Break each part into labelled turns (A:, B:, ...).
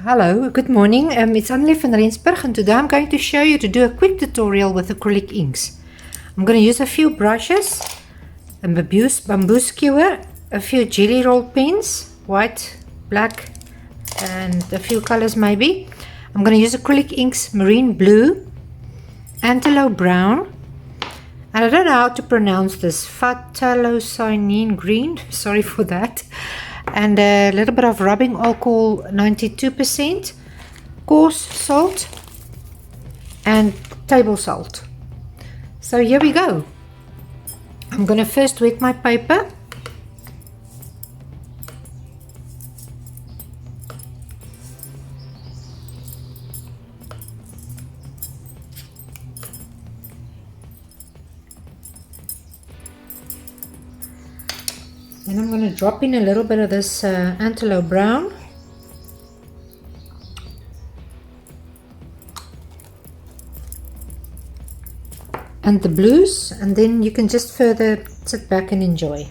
A: Hello, good morning. It's Annelie van Rensburg, and today I'm going to show you to do a quick tutorial with acrylic inks. I'm going to use a few brushes, a bamboo skewer, a few jelly roll pens, white, black, and a few colors maybe. I'm going to use acrylic inks, marine blue, antelope brown, and I don't know how to pronounce this, phthalocyanine green, sorry for that. And a little bit of rubbing alcohol, 92%, coarse salt, and table salt. So here we go. I'm going to first wet my paper. Then I'm going to drop in a little bit of this antelope brown. And the blues, and then you can just further sit back and enjoy.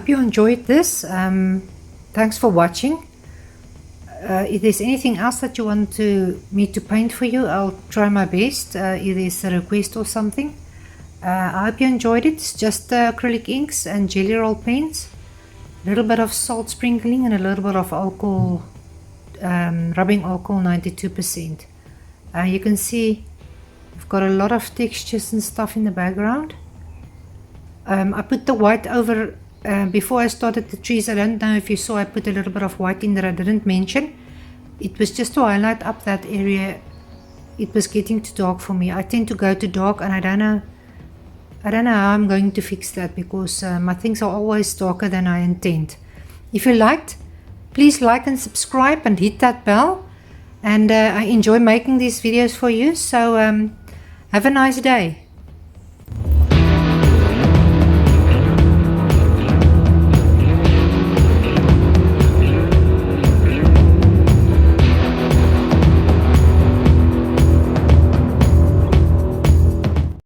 A: hope you enjoyed this. Thanks for watching. If there's anything else that you want me to paint for you, I'll try my best. If there's a request or something. I hope you enjoyed it. It's just acrylic inks and Gelli roll pens. A little bit of salt sprinkling and a little bit of alcohol, rubbing alcohol 92%. You can see I've got a lot of textures and stuff in the background. I put the white over before I started the trees. I don't know if you saw, I put a little bit of white in there. I didn't mention. It was just to highlight up that area. It was getting too dark for me. I tend to go to dark, and I don't know how I'm going to fix that, because my things are always darker than I intend. If you liked, please like and subscribe and hit that bell. And I enjoy making these videos for you. So have a nice day.